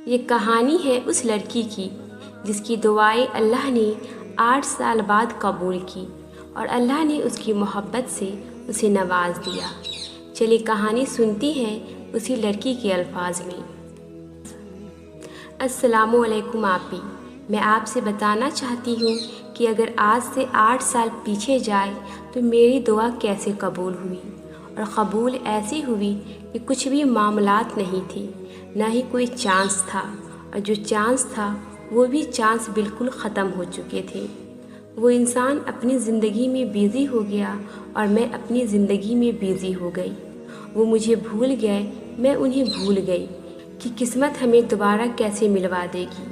یہ کہانی ہے اس لڑکی کی جس کی دعائیں اللہ نے 8 سال بعد قبول کی اور اللہ نے اس کی محبت سے اسے نواز دیا۔ چلیے کہانی سنتی ہیں اسی لڑکی کے الفاظ میں۔ السلام علیکم آپی، میں آپ سے بتانا چاہتی ہوں کہ اگر آج سے 8 سال پیچھے جائے تو میری دعا کیسے قبول ہوئی، اور قبول ایسی ہوئی کہ کچھ بھی معاملات نہیں تھے، نہ ہی کوئی چانس تھا، اور جو چانس تھا وہ بھی چانس بالکل ختم ہو چکے تھے۔ وہ انسان اپنی زندگی میں بیزی ہو گیا اور میں اپنی زندگی میں بیزی ہو گئی۔ وہ مجھے بھول گئے، میں انہیں بھول گئی کہ قسمت ہمیں دوبارہ کیسے ملوا دے گی۔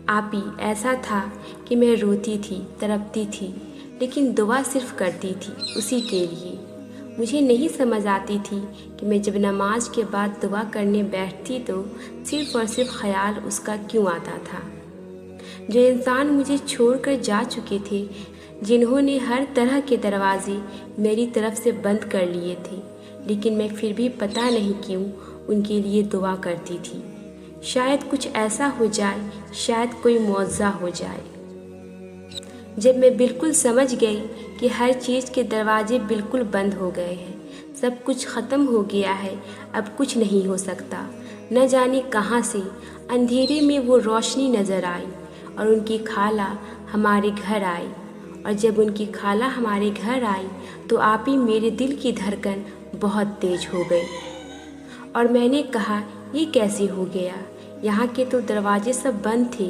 آپی، ایسا تھا کہ میں روتی تھی، تڑپتی تھی، لیکن دعا صرف کرتی تھی اسی کے لیے۔ مجھے نہیں سمجھ آتی تھی کہ میں جب نماز کے بعد دعا کرنے بیٹھتی تو صرف اور صرف خیال اس کا کیوں آتا تھا۔ جو انسان مجھے چھوڑ کر جا چکے تھے، جنہوں نے ہر طرح کے دروازے میری طرف سے بند کر لیے تھے، لیکن میں پھر بھی پتہ نہیں کیوں ان کے لیے دعا کرتی تھی۔ شاید کچھ ایسا ہو جائے، شاید کوئی معجزہ ہو جائے۔ جب میں بالکل سمجھ گئی کہ ہر چیز کے دروازے بالکل بند ہو گئے ہیں، سب کچھ ختم ہو گیا ہے، اب کچھ نہیں ہو سکتا، نہ جانے کہاں سے اندھیرے میں وہ روشنی نظر آئی اور ان کی خالہ ہمارے گھر آئی۔ اور جب ان کی خالہ ہمارے گھر آئی تو آپ ہی میرے دل کی دھڑکن بہت تیز ہو گئی، اور میں نے کہا یہ کیسے ہو گیا؟ یہاں کے تو دروازے سب بند تھے،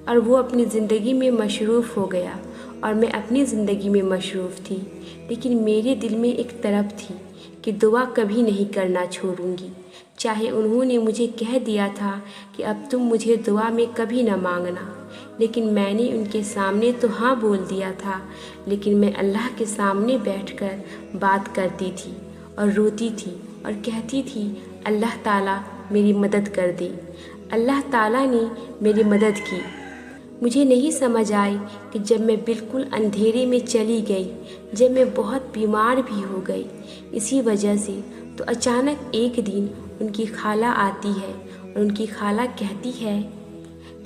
اور وہ اپنی زندگی میں مصروف ہو گیا اور میں اپنی زندگی میں مصروف تھی، لیکن میرے دل میں ایک طلب تھی کہ دعا کبھی نہیں کرنا چھوڑوں گی۔ چاہے انہوں نے مجھے کہہ دیا تھا کہ اب تم مجھے دعا میں کبھی نہ مانگنا، لیکن میں نے ان کے سامنے تو ہاں بول دیا تھا، لیکن میں اللہ کے سامنے بیٹھ کر بات کرتی تھی اور روتی تھی اور کہتی تھی اللہ تعالیٰ میری مدد کر دے۔ اللہ تعالیٰ نے میری مدد کی۔ مجھے نہیں سمجھ آئی کہ جب میں بالکل اندھیرے میں چلی گئی، جب میں بہت بیمار بھی ہو گئی اسی وجہ سے، تو اچانک ایک دن ان کی خالہ آتی ہے اور ان کی خالہ کہتی ہے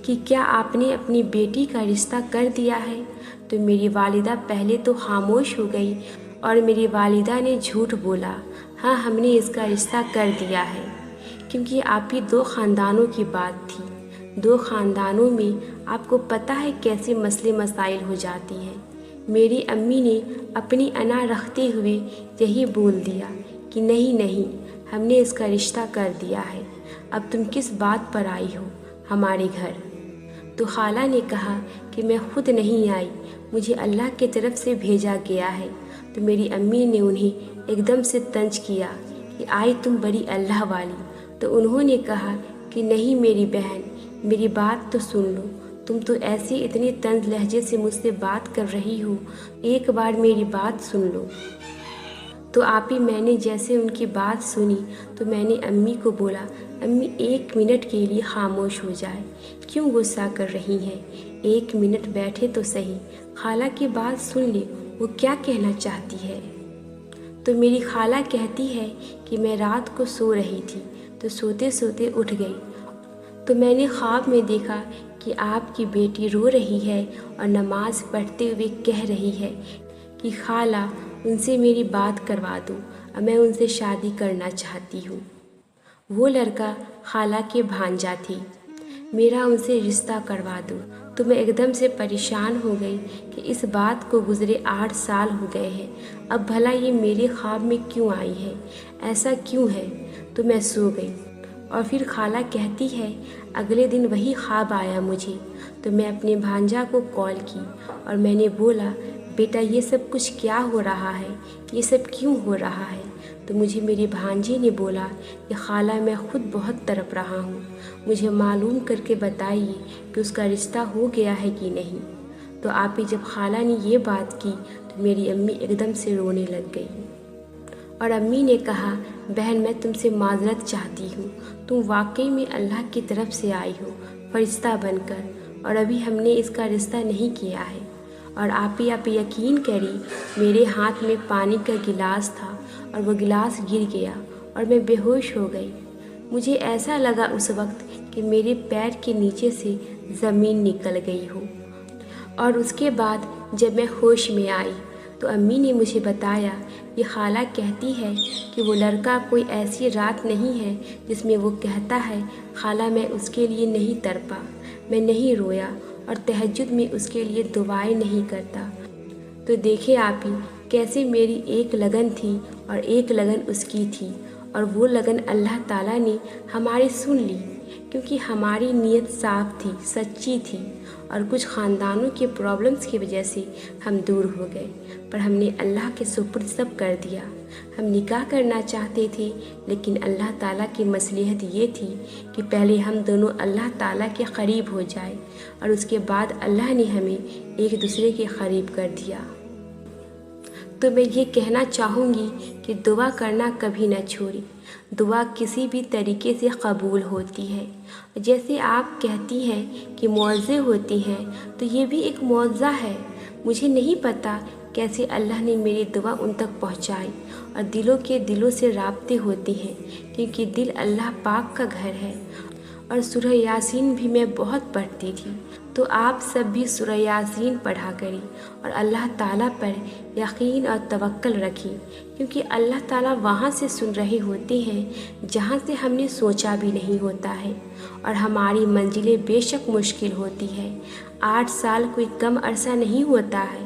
کہ کیا آپ نے اپنی بیٹی کا رشتہ کر دیا ہے؟ تو میری والدہ پہلے تو خاموش ہو گئی، اور میری والدہ نے جھوٹ بولا، ہاں ہم نے اس کا رشتہ کر دیا ہے، کیونکہ آپ ہی 2 خاندانوں کی بات تھی۔ 2 خاندانوں میں آپ کو پتہ ہے کیسے مسئلے مسائل ہو جاتی ہیں۔ میری امی نے اپنی انا رکھتے ہوئے یہی بول دیا کہ نہیں ہم نے اس کا رشتہ کر دیا ہے، اب تم کس بات پر آئی ہو ہمارے گھر؟ تو خالہ نے کہا کہ میں خود نہیں آئی، مجھے اللہ کی طرف سے بھیجا گیا ہے۔ تو میری امی نے انہیں ایک دم سے طنز کیا کہ آئی تم بڑی اللہ والی۔ تو انہوں نے کہا کہ نہیں میری بہن، میری بات تو سن لو، تم تو ایسے اتنے طنز لہجے سے مجھ سے بات کر رہی ہو، ایک بار میری بات سن لو۔ تو آپ ہی میں نے جیسے ان کی بات سنی تو میں نے امی کو بولا، امی 1 منٹ کے لیے خاموش ہو جائے، کیوں غصہ کر رہی ہیں؟ 1 منٹ بیٹھے تو صحیح، خالہ کی بات سن لے، وہ کیا کہنا چاہتی ہے۔ تو میری خالہ کہتی ہے کہ میں رات کو سو رہی تھی تو سوتے سوتے اٹھ گئی، تو میں نے خواب میں دیکھا کہ آپ کی بیٹی رو رہی ہے اور نماز پڑھتے ہوئے کہہ رہی ہے کہ خالہ ان سے میری بات کروا دو اور میں ان سے شادی کرنا چاہتی ہوں۔ وہ لڑکا خالہ کے بھانجا تھی، میرا ان سے رشتہ کروا دو۔ تو میں ایک دم سے پریشان ہو گئی کہ اس بات کو گزرے 8 سال ہو گئے ہیں، اب بھلا یہ میرے خواب میں کیوں آئی ہے، ایسا کیوں ہے؟ تو میں سو گئی، اور پھر خالہ کہتی ہے اگلے دن وہی خواب آیا مجھے۔ تو میں اپنے بھانجا کو کال کی اور میں نے بولا بیٹا یہ سب کچھ کیا ہو رہا ہے، یہ سب کیوں ہو رہا ہے؟ تو مجھے میری بھانجی نے بولا کہ خالہ میں خود بہت تڑپ رہا ہوں، مجھے معلوم کر کے بتائیے کہ اس کا رشتہ ہو گیا ہے کہ نہیں۔ تو آپ ہی جب خالہ نے یہ بات کی تو میری امی ایک دم سے رونے لگ گئی، اور امی نے کہا بہن میں تم سے معذرت چاہتی ہوں، تم واقعی میں اللہ کی طرف سے آئی ہو فرشتہ بن کر، اور ابھی ہم نے اس کا رشتہ نہیں کیا ہے۔ اور آپ یقین کریں میرے ہاتھ میں پانی کا گلاس تھا اور وہ گلاس گر گیا اور میں بے ہوش ہو گئی۔ مجھے ایسا لگا اس وقت کہ کہ میرے پیر کے نیچے سے زمین نکل گئی ہو۔ اور اس کے بعد جب میں ہوش میں آئی تو امی نے مجھے بتایا کہ خالہ کہتی ہے کہ وہ لڑکا کوئی ایسی رات نہیں ہے جس میں وہ کہتا ہے خالہ میں اس کے لیے نہیں تڑپا، میں نہیں رویا اور تہجد میں اس کے لیے دعائیں نہیں کرتا۔ تو دیکھیں آپ ہی کیسے میری ایک لگن تھی اور ایک لگن اس کی تھی، اور وہ لگن اللہ تعالیٰ نے ہماری سن لی کیونکہ ہماری نیت صاف تھی، سچی تھی، اور کچھ خاندانوں کے پرابلمز کی وجہ سے ہم دور ہو گئے، پر ہم نے اللہ کے سپرد سب کر دیا۔ ہم نکاح کرنا چاہتے تھے لیکن اللہ تعالیٰ کی مصلحت یہ تھی کہ پہلے ہم دونوں اللہ تعالیٰ کے قریب ہو جائے اور اس کے بعد اللہ نے ہمیں ایک دوسرے کے قریب کر دیا۔ تو میں یہ کہنا چاہوں گی کہ دعا کرنا کبھی نہ چھوڑیں۔ دعا کسی بھی طریقے سے قبول ہوتی ہے۔ جیسے آپ کہتی ہیں کہ معجزے ہوتی ہیں تو یہ بھی ایک معجزہ ہے۔ مجھے نہیں پتہ کیسے اللہ نے میری دعا ان تک پہنچائی، اور دلوں کے دلوں سے رابطے ہوتے ہیں کیونکہ دل اللہ پاک کا گھر ہے۔ اور سورہ یاسین بھی میں بہت پڑھتی تھی، تو آپ سب بھی سورہ یاسین پڑھا کریں اور اللہ تعالیٰ پر یقین اور توکل رکھیں، کیونکہ اللہ تعالیٰ وہاں سے سن رہے ہوتے ہیں جہاں سے ہم نے سوچا بھی نہیں ہوتا ہے، اور ہماری منزلیں بے شک مشکل ہوتی ہے۔ 8 سال کوئی کم عرصہ نہیں ہوتا ہے،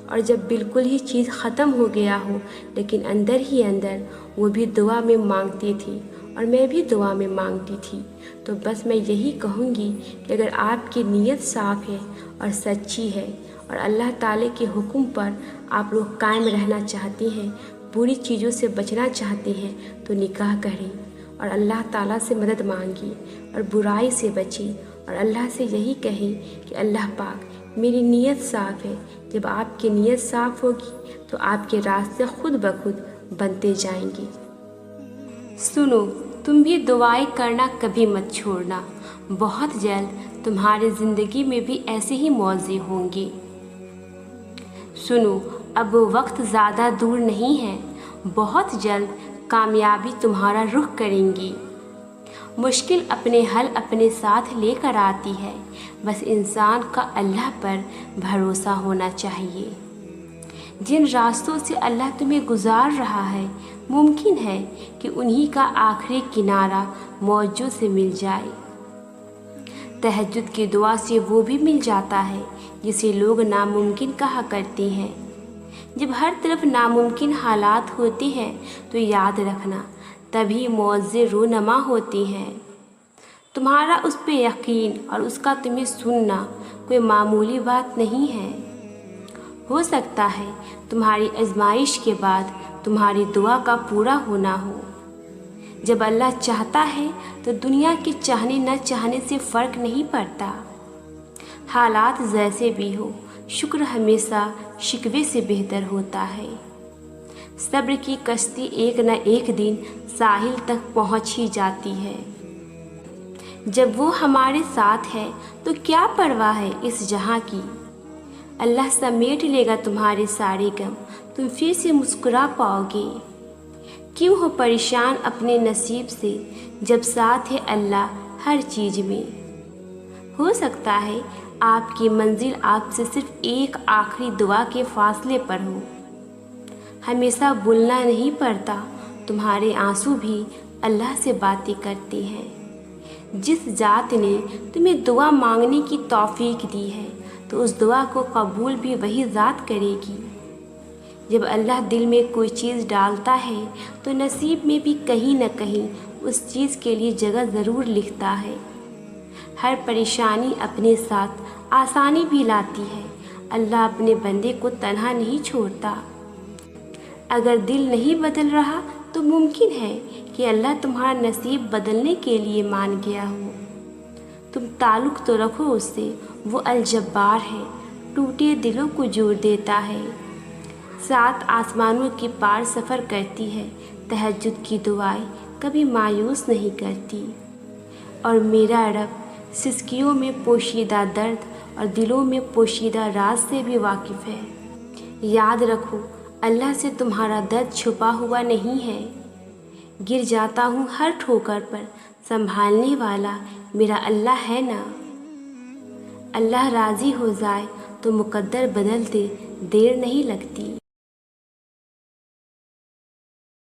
اور جب بالکل ہی چیز ختم ہو گیا ہو لیکن اندر ہی اندر وہ بھی دعا میں مانگتی تھی اور میں بھی دعا میں مانگتی تھی۔ تو بس میں یہی کہوں گی کہ اگر آپ کی نیت صاف ہے اور سچی ہے اور اللہ تعالیٰ کے حکم پر آپ لوگ قائم رہنا چاہتے ہیں، بری چیزوں سے بچنا چاہتے ہیں، تو نکاح کریں اور اللہ تعالیٰ سے مدد مانگیں اور برائی سے بچیں، اور اللہ سے یہی کہیں کہ اللہ پاک میری نیت صاف ہے۔ جب آپ کی نیت صاف ہوگی تو آپ کے راستے خود بخود بنتے جائیں گے۔ سنو، تم بھی دعائیں کرنا کبھی مت چھوڑنا، بہت جلد تمہاری زندگی میں بھی ایسے ہی معجزے ہوں گے۔ سنو، اب وقت زیادہ دور نہیں ہے، بہت جلد کامیابی تمہارا رخ کریں گی۔ مشکل اپنے حل اپنے ساتھ لے کر آتی ہے، بس انسان کا اللہ پر بھروسہ ہونا چاہیے۔ جن راستوں سے اللہ تمہیں گزار رہا ہے ممکن ہے کہ انہی کا آخری کنارہ موجوں سے مل جائے۔ تہجد کی دعا سے وہ بھی مل جاتا ہے جسے لوگ ناممکن کہا کرتے ہیں۔ جب ہر طرف ناممکن حالات ہوتے ہیں تو یاد رکھنا تبھی معجزے رونما ہوتے ہیں۔ تمہارا اس پہ یقین اور اس کا تمہیں سننا کوئی معمولی بات نہیں ہے۔ ہو سکتا ہے تمہاری آزمائش کے بعد تمہاری دعا کا پورا ہونا ہو۔ جب اللہ چاہتا ہے تو دنیا کے چاہنے نہ چاہنے سے فرق نہیں پڑتا۔ حالات جیسے بھی ہو، شکر ہمیشہ شکوے سے بہتر ہوتا ہے۔ صبر کی کشتی ایک نہ ایک دن ساحل تک پہنچ ہی جاتی ہے۔ جب وہ ہمارے ساتھ ہے تو کیا پرواہ ہے اس جہاں کی۔ اللہ سمیٹ لے گا تمہارے سارے غم، تم پھر سے مسکرا پاؤ گے۔ کیوں ہو پریشان اپنے نصیب سے جب ساتھ ہے اللہ ہر چیز میں۔ ہو سکتا ہے آپ کی منزل آپ سے صرف ایک آخری دعا کے فاصلے پر ہو۔ ہمیشہ بولنا نہیں پڑتا، تمہارے آنسو بھی اللہ سے باتیں کرتے ہیں۔ جس ذات نے تمہیں دعا مانگنے کی توفیق دی ہے تو اس دعا کو قبول بھی وہی ذات کرے گی۔ جب اللہ دل میں کوئی چیز ڈالتا ہے تو نصیب میں بھی کہیں نہ کہیں اس چیز کے لیے جگہ ضرور لکھتا ہے۔ ہر پریشانی اپنے ساتھ آسانی بھی لاتی ہے۔ اللہ اپنے بندے کو تنہا نہیں چھوڑتا۔ اگر دل نہیں بدل رہا تو ممکن ہے کہ اللہ تمہارا نصیب بدلنے کے لیے مان گیا ہو۔ تم تعلق تو رکھو اس سے، وہ الجبار ہے، ٹوٹے دلوں کو جوڑ دیتا ہے۔ 7 آسمانوں کے پار سفر کرتی ہے، تہجد کی دعائیں کبھی مایوس نہیں کرتی۔ اور میرا رب سسکیوں میں پوشیدہ درد اور دلوں میں پوشیدہ راز سے بھی واقف ہے۔ یاد رکھو اللہ سے تمہارا درد چھپا ہوا نہیں ہے۔ گر جاتا ہوں ہر ٹھوکر پر، سنبھالنے والا میرا اللہ ہے نا۔ اللہ راضی ہو جائے تو مقدر بدلتے دیر نہیں لگتی۔